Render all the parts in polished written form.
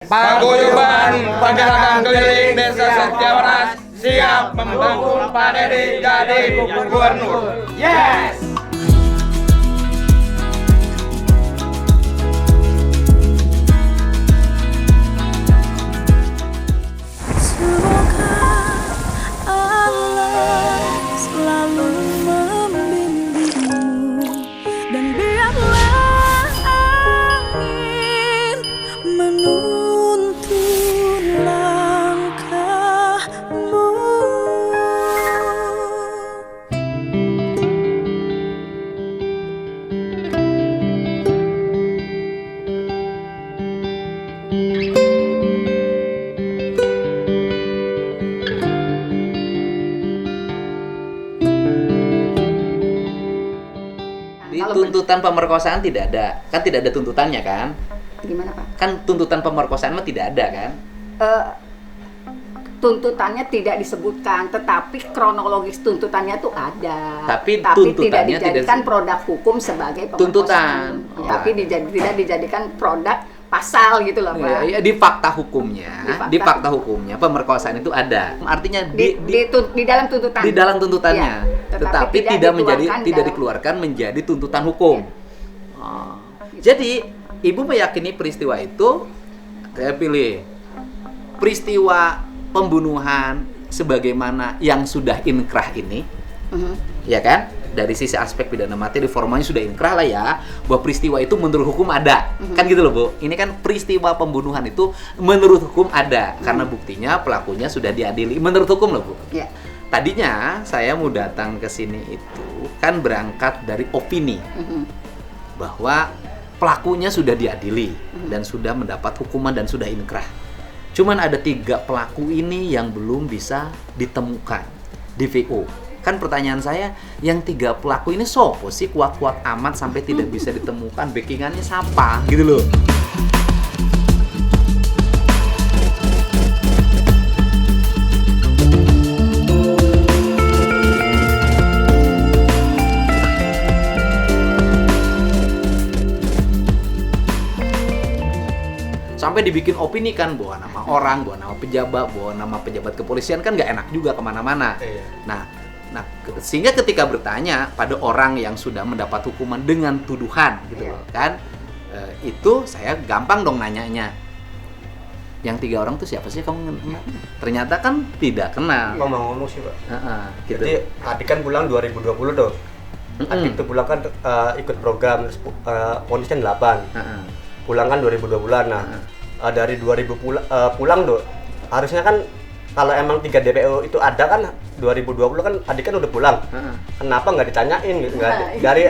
Paguyuban Pedagang Keliling Desa Setiawaras siap mendukung Pak Dedi jadi gubernur. Yes! Tuntutan pemerkosaan tidak ada, kan tidak ada tuntutannya kan? Gimana Pak? Kan tuntutan pemerkosaan mah tidak ada kan? Tuntutannya tidak disebutkan, tetapi kronologis tuntutannya tuh ada. Tapi tidak tuntutannya dijadikan produk hukum sebagai pemerkosaan. Tuntutan. Tapi tidak dijadikan produk pasal gitu loh Pak. Ya, di fakta hukumnya, pemerkosaan itu ada. Artinya di dalam tuntutan. Di dalam tuntutannya. Ya, tetapi tidak dikeluarkan menjadi tuntutan hukum. Ya. Oh. Jadi, Ibu meyakini peristiwa itu saya pilih peristiwa pembunuhan sebagaimana yang sudah inkrah ini. Ya kan? Dari sisi aspek pidana materi formanya sudah inkrah lah ya, bahwa peristiwa itu menurut hukum ada. Kan gitu loh Bu. Ini kan peristiwa pembunuhan itu menurut hukum ada karena buktinya pelakunya sudah diadili menurut hukum loh Bu. Ya. Tadinya saya mau datang ke sini itu kan berangkat dari opini bahwa pelakunya sudah diadili dan sudah mendapat hukuman dan sudah inkrah. Cuman ada 3 pelaku ini yang belum bisa ditemukan di VO. Kan pertanyaan saya, yang 3 pelaku ini sopo sih kuat-kuat amat sampai tidak bisa ditemukan, backingannya siapa gitu loh. Sampai dibikin opini kan, bawa nama orang, bawa nama pejabat kepolisian kan nggak enak juga kemana-mana. Nah, sehingga ketika bertanya pada orang yang sudah mendapat hukuman dengan tuduhan gitu loh kan, itu saya gampang dong nanyanya. Yang 3 orang tuh siapa sih kamu kenal? Ternyata kan tidak kenal. Ngomong-ngomong sih Pak. Gitu. Jadi adik kan pulang 2020 tuh. Adik tuh pulang kan ikut program ponisnya 8. Pulang kan 2020 bulan. Nah, dari 2000 pulang tuh harusnya kan kalau emang 3 DPO itu ada kan 2020 kan adik kan udah pulang. Kenapa nggak ditanyain?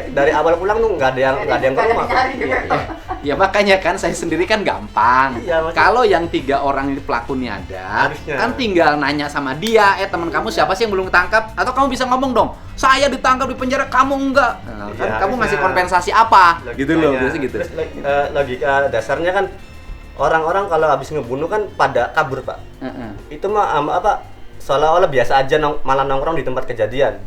Dari awal pulang tuh nggak ada yang ke rumah. Ya makanya kan saya sendiri kan gampang. Iya, kalau yang 3 orang ini pelakunya ada, harusnya kan tinggal nanya sama dia, teman kamu siapa sih yang belum ketangkap? Atau kamu bisa ngomong dong, saya ditangkap di penjara, kamu enggak. Nah, kan kamu ngasih kompensasi apa? Gitu loh, biasa gitu. Terus logika dasarnya kan orang-orang kalau habis ngebunuh kan pada kabur Pak. Itu mah seolah-olah biasa aja malah nongkrong di tempat kejadian.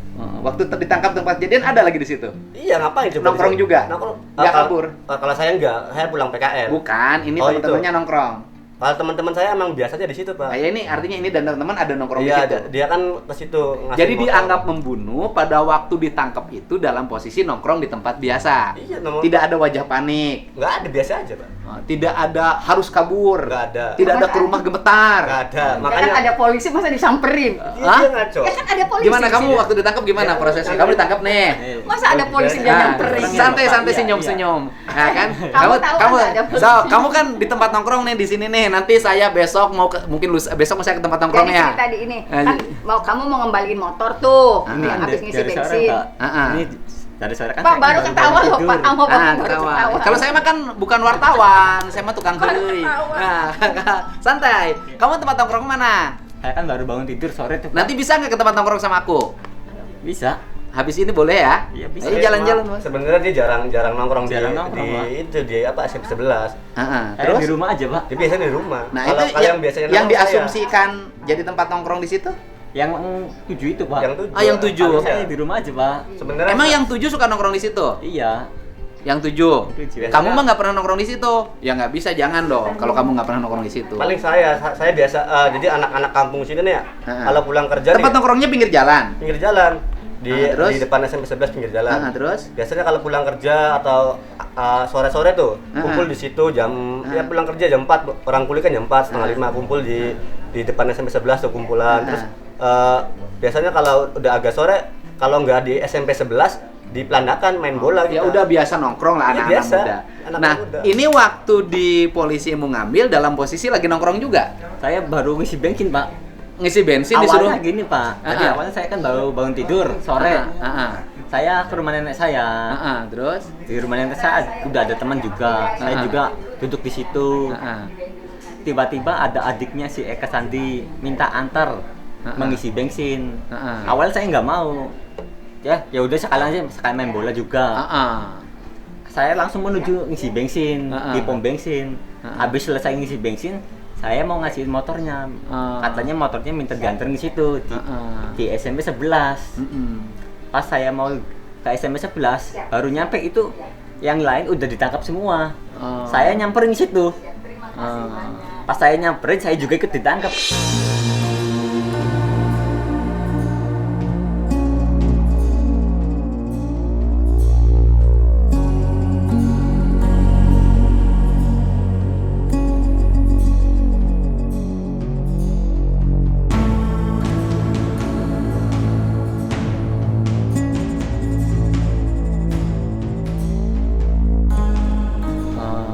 Waktu ditangkap tempat kejadian ada lagi di situ. Iya, ngapain coba? Nongkrong juga. Nggak kabur. Kalau saya enggak, saya pulang PKL. Bukan, ini teman-temannya nongkrong. Kalau teman-teman saya emang biasa aja di situ Pak. Ini artinya ini dan teman-teman ada nongkrong di iya, situ. Dia kan ke situ. Jadi dianggap membunuh pada waktu ditangkap itu dalam posisi nongkrong di tempat biasa. Iya, tidak ada wajah panik. Nggak ada, biasa aja Pak. Tidak ada harus kabur. Nggak ada. Tidak ada ke rumah gemetar. Nggak ada. Makanya kan ada polisi masa disamperin. Dia ngaco. Ya kan ada polisi. Gimana kamu waktu ditangkap gimana prosesnya? Kamu ditangkap nih. Masa ada polisi yang nyamperin? Santai-santai senyum-senyum. Nah, kan? Kamu kan di tempat nongkrong nih di sini nih. Nanti saya besok besok mau saya ke tempat nongkrongnya. Jadi tadi ini kan kamu mau ngembaliin motor tuh, yang habis ngisi bensin. Ini dari sore kan Pak baru ketawa loh Pak, kamu baru ketawa. Kalau saya mah kan bukan wartawan, saya mah tukang heuleuy. Nah, santai. Kamu tempat nongkrong mana? Saya kan baru bangun tidur sore tuh. Nanti bisa nggak ke tempat nongkrong sama aku? Bisa. Habis ini boleh ya? Iya bisa. Ayo jalan-jalan Mas. Sebenarnya dia jarang nongkrong di SMP 11. Terus di rumah aja Pak. Dia biasanya di rumah. Nah kalau itu yang biasanya yang diasumsikan jadi tempat nongkrong di situ? Yang 7 itu Pak. Yang 7. Yang 7. Saya di rumah aja Pak. Sebenarnya emang yang 7 suka nongkrong di situ? Iya. Yang 7. Tujuh. Kamu mah nggak pernah nongkrong di situ. Ya nggak bisa, jangan dong. Kalau kamu nggak pernah nongkrong di situ. Paling saya biasa jadi anak-anak kampung sini nih ya. Heeh. Kalau pulang kerja Tempat nih nongkrongnya pinggir jalan. pinggir jalan di Terus? di depan SMP 11 pinggir jalan. Terus? Biasanya kalau pulang kerja atau sore-sore tuh kumpul di situ jam ya pulang kerja jam 4, orang kuliah kan jam 4 setengah 5 kumpul di depan SMP 11 tuh kumpulan. Terus biasanya kalau udah agak sore kalau nggak di SMP 11 dipelandakan main bola Ya kita. udah biasa nongkrong lah Ya, anak-anak biasa. muda. Anak Nah, muda. ini waktu di polisi mau ngambil dalam posisi lagi nongkrong juga. Saya baru ngisi bensin, Pak. Ngisi bensin disuruh. Awalnya gini, Pak. Tadi awalnya saya kan baru bangun tidur sore. Saya ke rumah nenek saya. Terus? Di rumah nenek saya udah ada teman juga. Saya juga duduk di situ. Tiba-tiba ada adiknya si Eka Sandi minta antar mengisi bensin. Awalnya saya nggak mau. Ya udah sekalian main bola juga. Saya langsung menuju ngisi bensin di pom bensin. Habis selesai ngisi bensin, saya mau ngasihin motornya. Katanya motornya minta diantar di situ di SMP 11. Pas saya mau ke SMP 11, baru nyampe itu yang lain udah ditangkap semua. Saya nyamperin di situ. Pas saya nyamperin, saya juga ikut ditangkap.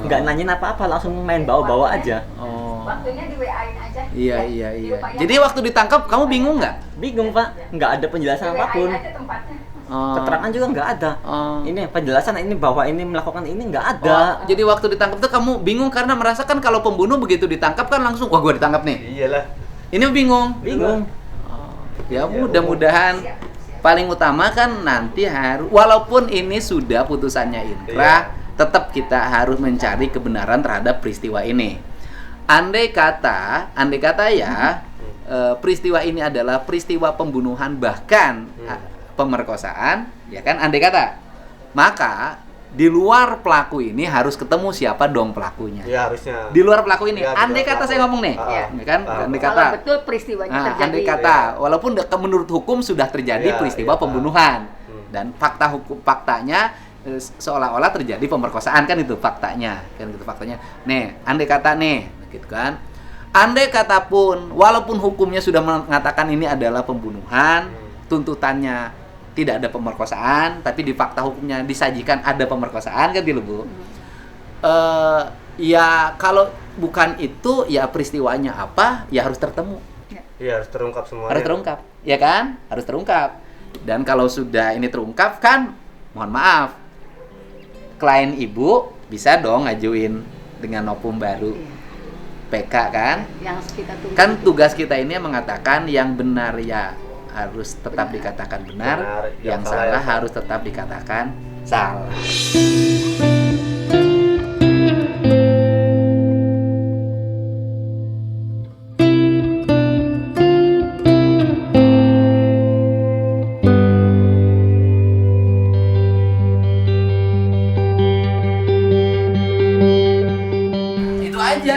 Nggak nanyain apa-apa, langsung main bawa-bawa aja. Waktunya di WA-in aja. Iya. Jadi waktu ditangkap kamu bingung nggak? Bingung, Pak. Nggak ada penjelasan apapun. aja tempatnya. Keterangan juga nggak ada. Ini penjelasan ini bahwa ini melakukan ini nggak ada. Jadi waktu ditangkap tuh kamu bingung karena merasakan kalau pembunuh begitu ditangkap kan langsung wah gua ditangkap nih. Iyalah. Ini bingung. Bingung. Ya mudah-mudahan paling utama kan nanti harus walaupun ini sudah putusannya inkrah, tetap kita harus mencari kebenaran terhadap peristiwa ini. Andai kata ya peristiwa ini adalah peristiwa pembunuhan bahkan pemerkosaan, ya kan? Andai kata, maka di luar pelaku ini harus ketemu siapa dong pelakunya. Iya harusnya. Di luar pelaku ini, Ya, di andai luar kata pelaku. saya ngomong nih, ya kan? Andai kata. Kalau betul peristiwanya terjadi. Andai kata, walaupun menurut hukum sudah terjadi peristiwa pembunuhan dan faktanya seolah-olah terjadi pemerkosaan kan itu faktanya, Nih, andai kata nih, gitu kan? Andai kata pun, walaupun hukumnya sudah mengatakan ini adalah pembunuhan, tuntutannya tidak ada pemerkosaan, tapi di fakta hukumnya disajikan ada pemerkosaan kan gitu Bu? Ya kalau bukan itu, ya peristiwanya apa, ya harus tertemu. Iya harus terungkap semuanya. Harus terungkap, ya kan? Harus terungkap. Dan kalau sudah ini terungkap kan, mohon maaf, klien ibu bisa dong ngajuin dengan nopum baru PK kan? Yang kita tunggu. Kan tugas kita ini mengatakan yang benar ya harus tetap dikatakan benar, yang salah harus tetap dikatakan salah.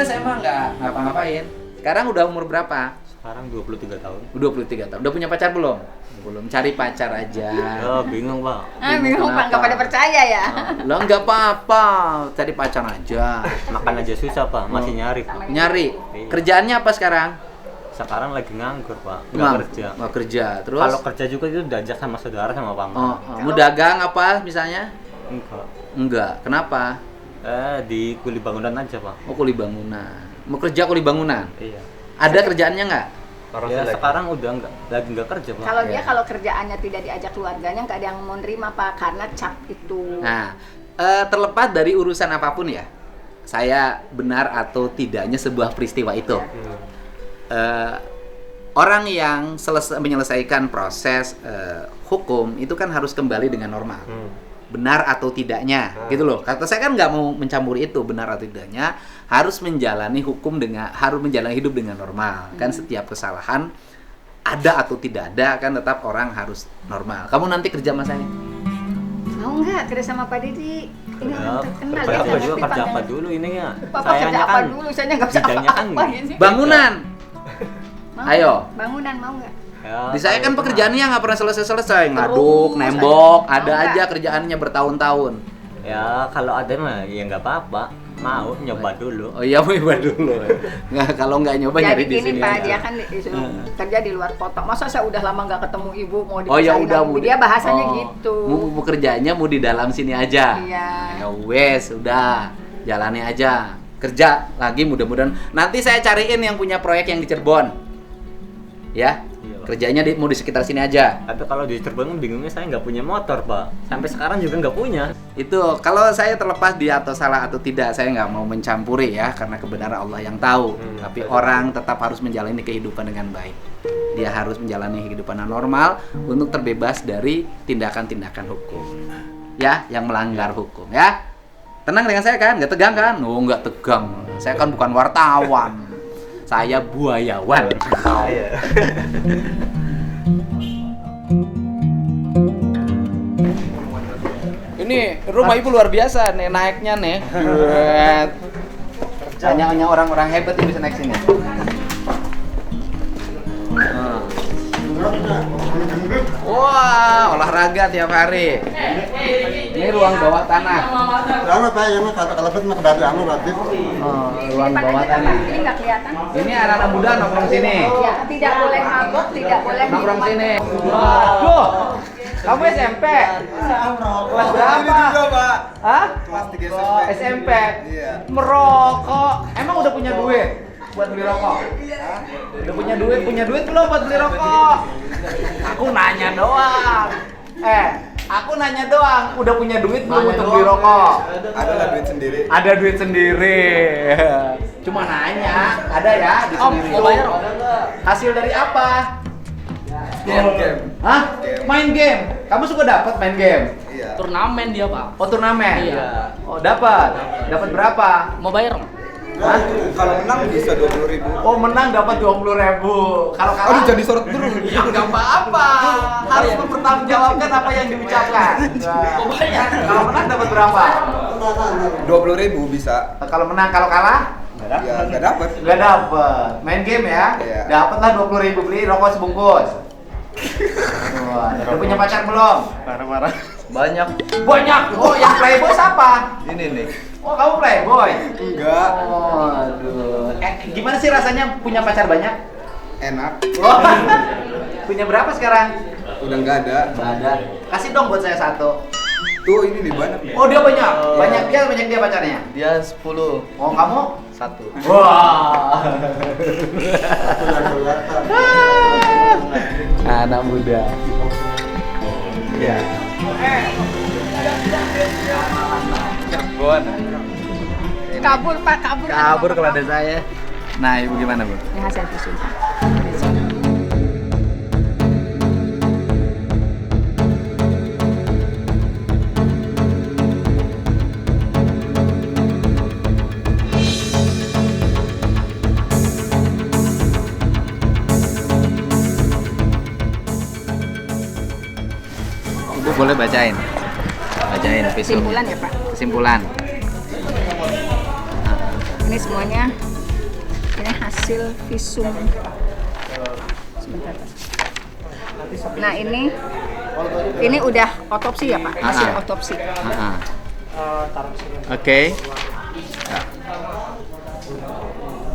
Saya mah nggak ngapa-ngapain. Sekarang udah umur berapa? Sekarang 23 tahun. 23 tahun. Udah punya pacar belum? Belum. Cari pacar aja. Oh, bingung, Pak. Bingung Pak, nggak pada percaya ya. Lah nggak apa-apa, cari pacar aja. Makan aja susah, Pak. Masih nyari, Pak. Nyari. Kerjaannya apa sekarang? Sekarang lagi nganggur, Pak. Nggak kerja. Nggak kerja. Terus? Kalau kerja juga itu diajak sama saudara sama paman. Mau dagang apa misalnya? Enggak. Enggak. Kenapa? Di kuli bangunan aja, Pak. Mau kuli bangunan. Mau kerja kuli bangunan? Iya. Ada kerjaannya nggak? Ya, sekarang udah lagi nggak kerja, Pak. Kalau dia kalau kerjaannya tidak diajak keluarganya nggak ada yang mau nerima Pak karena cap itu. Nah, terlepas dari urusan apapun ya, saya benar atau tidaknya sebuah peristiwa itu. Orang yang menyelesaikan proses hukum itu kan harus kembali dengan normal. Benar atau tidaknya, gitu loh. Kata saya kan nggak mau mencampuri itu benar atau tidaknya, harus menjalani hidup dengan normal. Kan setiap kesalahan ada atau tidak ada kan tetap orang harus normal. Kamu nanti kerja sama saya? Mau nggak kerja sama Pak Didi? ini Ya, terkenal kerja ya. apa juga, Tapi kerja apa panggil- dulu ini ya. Bapak kerja apa dulu? Saya nggak bisa bidangnya kan apa-apa ini. Bangunan. Mau Ayo. nggak? Bangunan mau nggak? ya, Di saya kan kalau pekerjaannya nggak pernah selesai-selesai, Terus ngaduk, nembok, aja. ada Mau aja nggak? kerjaannya bertahun-tahun. ya kalau ada mah ya nggak apa-apa, mau nyoba dulu. Oh iya, mau nyoba dulu. Nggak, kalau nggak nyoba nyari Jadi di gini sini Pak, aja. dia kan disuruh kerja di luar kota. Masa saya udah lama nggak ketemu ibu mau Oh ya dipisahin udah, sama ibu? mau Dia bahasanya oh, gitu. Mau kerjanya mau di dalam sini aja. Iya. Ya wes, udah. Jalani aja. Kerja lagi mudah-mudahan. Nanti saya cariin yang punya proyek yang di Cirebon. Ya. Iya, Pak. Kerjanya mau di sekitar sini aja. Tapi kalau di Cirebon bingungnya saya nggak punya motor, Pak. Sampai sekarang juga nggak punya. Itu kalau saya terlepas dia atau salah atau tidak, saya nggak mau mencampuri ya, karena kebenaran Allah yang tahu. Tapi orang tetap harus menjalani kehidupan dengan baik. Dia harus menjalani kehidupan yang normal untuk terbebas dari tindakan-tindakan hukum, ya, yang melanggar hukum, ya. Tenang dengan saya kan, nggak tegang kan? Oh, nggak tegang. Saya kan bukan wartawan, saya buayawan. Iya. Ini rumah ibu luar biasa nih naiknya nih. Hanya orang-orang hebat yang bisa naik sini. Wah, olahraga tiap hari. Ini ruang bawah tanah. Lama Pak, ya mah kata kalebet mah dari anu berarti. Ruang bawah tanah. Ini nggak kelihatan. Ini anak-anak muda nongkrong sini. Ya, tidak boleh mabuk, tidak boleh Nongkrong minuman. sini. Waduh. Kamu SMP? Kelas berapa? Pak. Hah? Kelas 3 Oh, SMP. Iya. Merokok. Emang udah punya duit buat beli rokok? Udah punya duit belum buat beli rokok? Aku nanya doang. Aku nanya doang. Udah punya duit belum untuk beli rokok? Ada lah duit sendiri. Ada duit sendiri. Cuma nanya. Ada ya di sendiri. mau bayar, Om? Hasil dari apa? Game. Hah? Game. Main game. Kamu suka dapat main game? Iya. Turnamen dia pak. Oh, turnamen? Iya. Oh, dapat. Dapat berapa? Mau bayar? Hah? Kalau menang bisa 20.000. Oh, menang dapat 20.000. Kalau kalah? Aduh, jadi sorot terus. Ya nggak apa-apa. Harus mempertanggungjawabkan apa yang diucapkan. Nah, kalau menang dapat berapa? 20.000 bisa. Kalau menang, kalau kalah? Ya nggak dapat. Nggak dapat. Main game ya? Iya. Dapatlah 20.000, beli rokok sebungkus. Wah, udah punya pacar belum? Parah-parah. Banyak. Banyak. Oh, yang playboy siapa? Ini nih. Oh, kamu playboy? Enggak. Oh, aduh. Gimana sih rasanya punya pacar banyak? Enak. Oh. Punya berapa sekarang? Udah nggak ada. Nggak ada. Kasih dong buat saya satu. Tuh ini nih banyak nih. Oh, dia banyak. Banyak dia pacarnya. Dia 10. Oh, kamu? 1. Wah. Anak muda. Iya. Cirebon. Kabur Pak, kabur. Kabur kalau ada saya. Nah, ibu gimana, Bu? Ini hasil visum. Ibu boleh bacain. Bacain visum. Kesimpulan ya Pak. Kesimpulan. Ini semuanya ini hasil visum. Sebentar Pak. Nah ini udah otopsi ya Pak, hasil Ah. otopsi. Oke.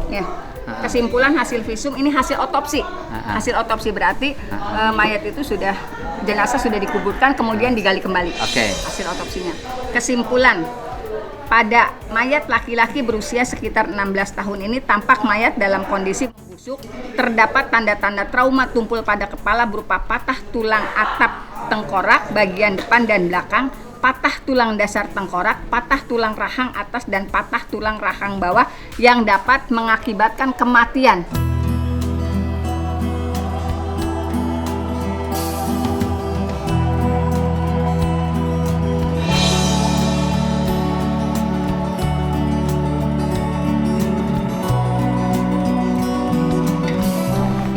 Ya. Kesimpulan hasil visum ini hasil otopsi. Hasil otopsi berarti mayat itu jenazah sudah dikuburkan kemudian digali kembali. Oke. Hasil otopsinya. Kesimpulan pada mayat laki-laki berusia sekitar 16 tahun ini tampak mayat dalam kondisi membusuk, terdapat tanda-tanda trauma tumpul pada kepala berupa patah tulang atap tengkorak bagian depan dan belakang, patah tulang dasar tengkorak, patah tulang rahang atas dan patah tulang rahang bawah yang dapat mengakibatkan kematian.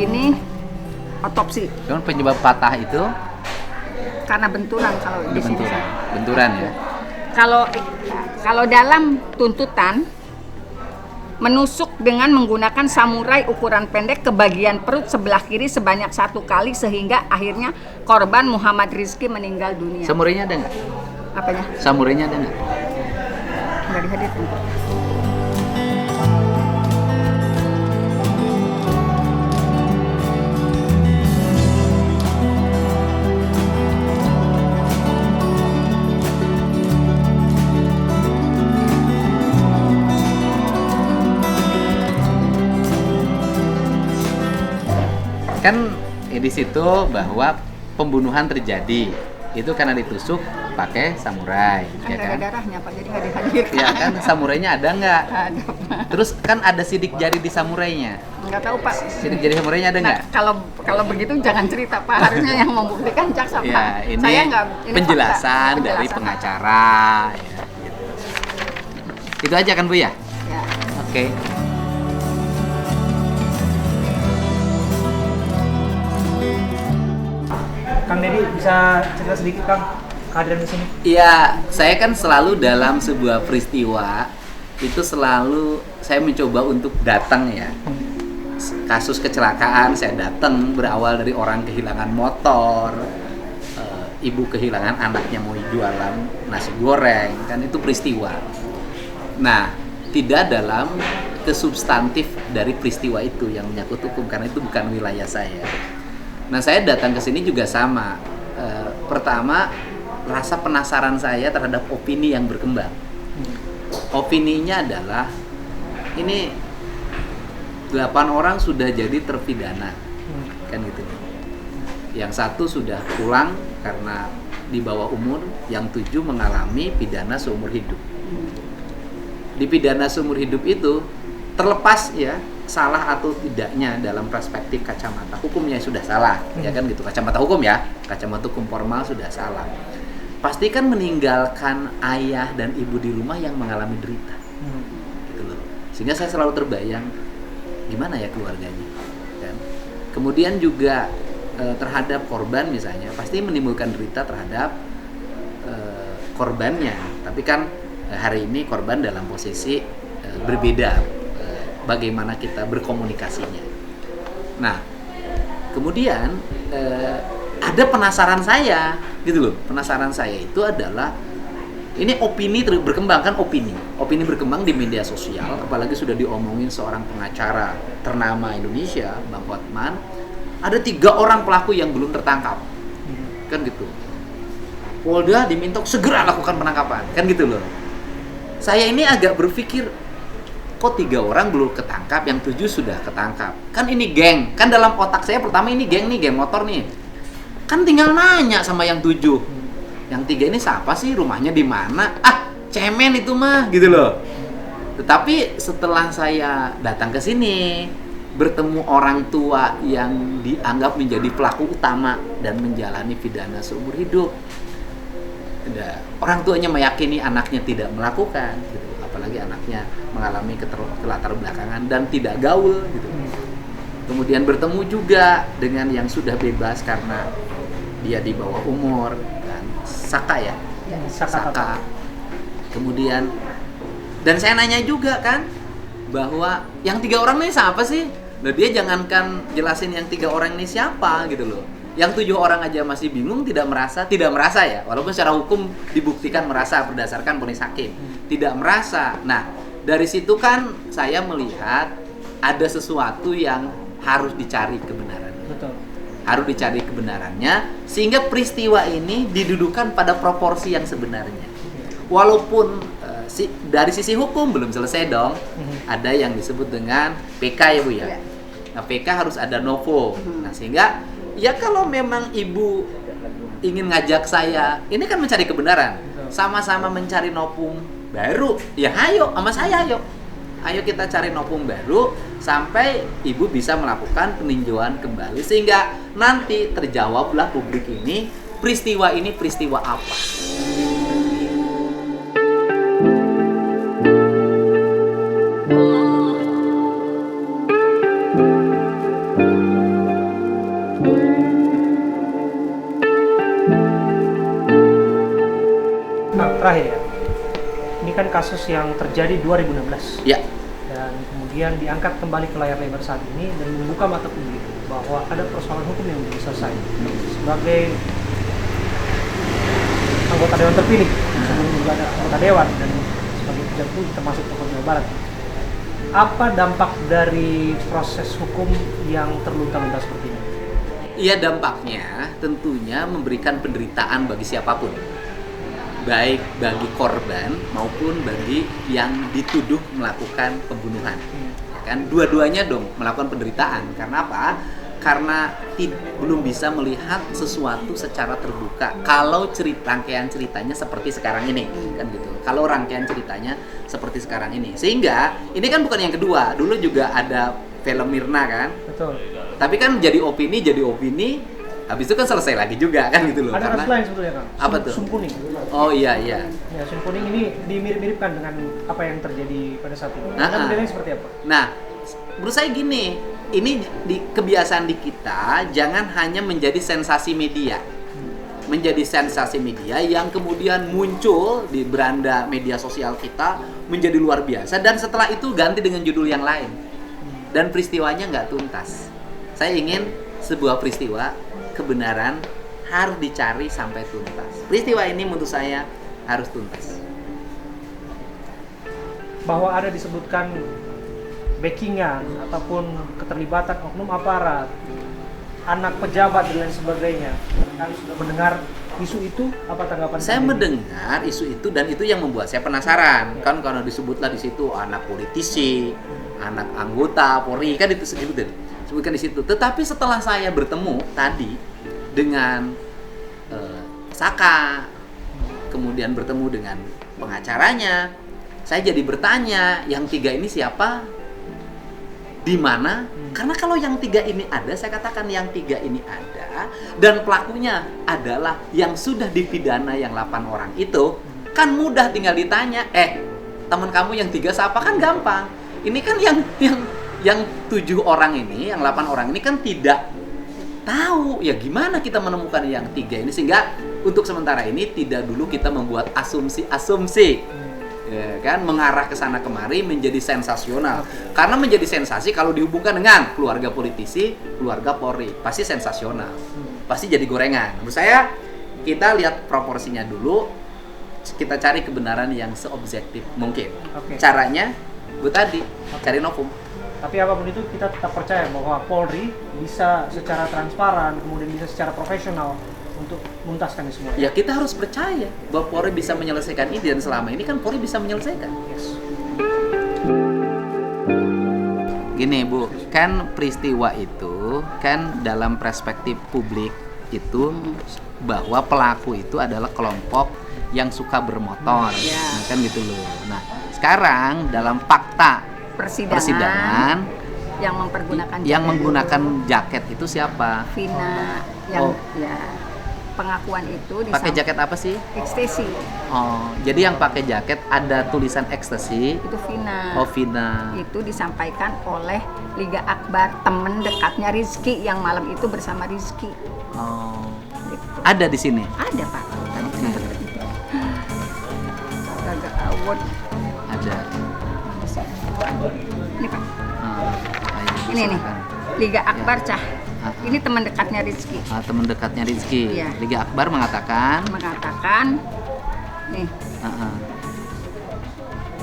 Ini otopsi Cuman penyebab patah itu karena benturan kalau di sini. benturan ya. kalau dalam tuntutan menusuk dengan menggunakan samurai ukuran pendek ke bagian perut sebelah kiri sebanyak 1 kali sehingga akhirnya korban Muhammad Rizky meninggal dunia. Samurainya ada nggak? Apanya? Samurainya ada nggak? Nggak dihadirkan. Kan di situ bahwa pembunuhan terjadi itu karena ditusuk pakai samurai, ya Kan nggak kan? ada darahnya Pak, jadi nggak dihadirkan. Ya kan, samurainya ada nggak? Ada Pak. Terus kan ada sidik jari di samurainya. Nggak tahu Pak. Sidik jari samurainya ada Nah, nggak? kalau begitu jangan cerita Pak, harusnya yang membuktikan jaksa Pak. Ya, ini Saya nggak. Ini penjelasan fakta. dari Penjelasan, pengacara. Ya, gitu. Itu aja kan Bu ya? Pak. Ya. Oke. Kang Deddy bisa cerita sedikit Kang kehadiran di sini? Iya, saya kan selalu dalam sebuah peristiwa itu selalu saya mencoba untuk datang ya. Kasus kecelakaan saya datang berawal dari orang kehilangan motor, ibu kehilangan anaknya mau jualan nasi goreng, kan itu peristiwa. Nah, tidak dalam kesubstantif dari peristiwa itu yang menyangkut hukum karena itu bukan wilayah saya. Nah, saya datang ke sini juga sama. Pertama, rasa penasaran saya terhadap opini yang berkembang. Opininya adalah ini 8 orang sudah jadi terpidana, kan gitu. Yang 1 sudah pulang karena di bawah umur, yang 7 mengalami pidana seumur hidup. Di pidana seumur hidup itu terlepas ya salah atau tidaknya dalam perspektif kacamata hukumnya sudah salah, ya kan gitu, kacamata hukum ya, kacamata hukum formal sudah salah. Pasti kan meninggalkan ayah dan ibu di rumah yang mengalami derita, gitu loh. Sehingga saya selalu terbayang gimana ya keluarganya, kan. Kemudian juga terhadap korban misalnya, pasti menimbulkan derita terhadap korbannya. Tapi kan hari ini korban dalam posisi berbeda. Bagaimana kita berkomunikasinya. Nah, kemudian ada penasaran saya, gitu loh. Penasaran saya itu adalah ini opini berkembang kan, opini berkembang di media sosial, apalagi sudah diomongin seorang pengacara ternama Indonesia, Bang Hotman. Ada 3 orang pelaku yang belum tertangkap, kan gitu. Polda diminta segera lakukan penangkapan, kan gitu loh. Saya ini agak berpikir, kok 3 orang belum ketangkap, yang 7 sudah ketangkap? Kan ini geng, kan dalam otak saya pertama ini geng nih, geng motor nih. Kan tinggal nanya sama yang 7. Yang 3 ini siapa sih, rumahnya di mana? Ah, cemen itu mah, gitu loh. Tetapi setelah saya datang ke sini, bertemu orang tua yang dianggap menjadi pelaku utama dan menjalani pidana seumur hidup. Orang tuanya meyakini anaknya tidak melakukan, gitu. Apalagi anaknya mengalami latar belakangan dan tidak gaul gitu. Kemudian bertemu juga dengan yang sudah bebas karena dia di bawah umur, dan Saka ya, Saka. Kemudian dan saya nanya juga kan bahwa yang 3 orang ini siapa sih? Nah, dia jangankan jelasin yang 3 orang ini siapa gitu loh. Yang 7 orang aja masih bingung, tidak merasa ya, walaupun secara hukum dibuktikan merasa berdasarkan vonis hakim, tidak merasa. Nah, dari situ kan saya melihat ada sesuatu yang harus dicari kebenarannya. Betul. Harus dicari kebenarannya sehingga peristiwa ini didudukan pada proporsi yang sebenarnya. Walaupun dari sisi hukum belum selesai dong. Ada yang disebut dengan PK ya Bu ya. Nah, PK harus ada novo. Nah, sehingga ya kalau memang ibu ingin ngajak saya, ini kan mencari kebenaran, sama-sama mencari nopung baru, ya ayo sama saya ayo kita cari nopung baru sampai ibu bisa melakukan peninjauan kembali sehingga nanti terjawablah publik ini peristiwa apa. Nah, terakhir ya, kan kasus yang terjadi 2016. Ya. Dan kemudian diangkat kembali ke layar lebar saat ini dan membuka mata publik bahwa ada persoalan hukum yang belum selesai. Sebagai anggota dewan terpilih, sebelum juga ada anggota dewan dan sebagai pejabat publik termasuk tokoh Jawa Barat, apa dampak dari proses hukum yang terlunta-lunta seperti ini? Iya, dampaknya tentunya memberikan penderitaan bagi siapapun, baik bagi korban maupun bagi yang dituduh melakukan pembunuhan. Ya kan, dua-duanya dong melakukan penderitaan. Karena apa? Karena belum bisa melihat sesuatu secara terbuka. Kalau rangkaian ceritanya seperti sekarang ini, kan gitu. Kalau rangkaian ceritanya seperti sekarang ini, sehingga ini kan bukan yang kedua. Dulu juga ada film Mirna kan. Betul. Tapi kan jadi opini, habis itu kan selesai lagi juga kan gitu loh. Ada Karena kasus lain sebetulnya Kang. Apa tuh? Sumpuning. Oh iya. Ya, Sumpuning ini dimirip-miripkan dengan apa yang terjadi pada saat itu. Anda menilainya seperti apa? Nah, menurut saya gini, ini kebiasaan di kita jangan hanya menjadi sensasi media. Menjadi sensasi media yang kemudian muncul di beranda media sosial kita menjadi luar biasa dan setelah itu ganti dengan judul yang lain. Dan peristiwanya nggak tuntas. Saya ingin sebuah peristiwa, kebenaran harus dicari sampai tuntas. Peristiwa ini menurut saya harus tuntas. Bahwa ada disebutkan backingan ataupun keterlibatan oknum aparat, anak pejabat dan lain sebagainya. Kami sudah mendengar isu itu, apa tanggapan Saya Anda? mendengar isu itu dan itu yang membuat saya penasaran. Kan karena disebutlah di situ anak politisi, anak anggota Polri, kan itu disebutkan di situ. Tetapi setelah saya bertemu tadi dengan Saka, kemudian bertemu dengan pengacaranya, saya jadi bertanya, yang 3 ini siapa? Di mana? Karena kalau yang 3 ini ada, saya katakan yang 3 ini ada, dan pelakunya adalah yang sudah dipidana yang 8 orang itu, kan mudah tinggal ditanya, teman kamu yang 3 siapa? Kan gampang. Ini kan yang 7 orang ini, yang 8 orang ini kan tidak tahu. Ya gimana kita menemukan yang 3 ini, sehingga untuk sementara ini tidak dulu kita membuat asumsi-asumsi. Ya kan, mengarah ke sana kemari menjadi sensasional. Karena menjadi sensasi kalau dihubungkan dengan keluarga politisi, keluarga Polri, pasti sensasional. Pasti jadi gorengan. Menurut saya kita lihat proporsinya dulu, kita cari kebenaran yang seobjektif mungkin. Caranya gue tadi cari novum. Tapi apapun itu kita tetap percaya bahwa Polri bisa secara transparan, kemudian bisa secara profesional untuk menuntaskan ini semua. Ya kita harus percaya bahwa Polri bisa menyelesaikan ini, dan selama ini kan Polri bisa menyelesaikan. Yes. Gini Bu, kan peristiwa itu kan dalam perspektif publik itu bahwa pelaku itu adalah kelompok yang suka bermotor, nah, kan gitu loh. Nah sekarang dalam fakta persidangan yang menggunakan jaket itu siapa? Vina yang pengakuan itu pakai jaket apa sih? Ekstasi. Oh, jadi yang pakai jaket ada tulisan ekstasi. Itu Vina. Oh, Vina. Itu disampaikan oleh Liga Akbar, teman dekatnya Rizky yang malam itu bersama Rizky. Oh. Gitu. Ada di sini? Ada Pak. Gaga Award. Ada. Ini Pak. Ayo, ini nih. Liga Akbar Cah. Ini teman dekatnya Rizky. Teman dekatnya Rizky. Iya. Liga Akbar mengatakan nih.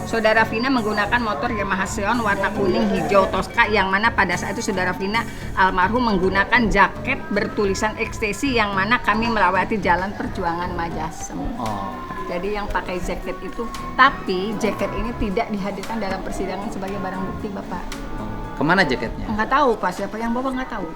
Saudara Vina menggunakan motor Yamaha Scion warna kuning hijau Tosca, yang mana pada saat itu Saudara Vina almarhum menggunakan jaket bertulisan ekstasi, yang mana kami melewati Jalan Perjuangan Majasem. Oh. Jadi yang pakai jaket itu, tapi jaket ini tidak dihadirkan dalam persidangan sebagai barang bukti, Bapak. Kemana jaketnya? Nggak tahu Pak, siapa yang bawa nggak tahu.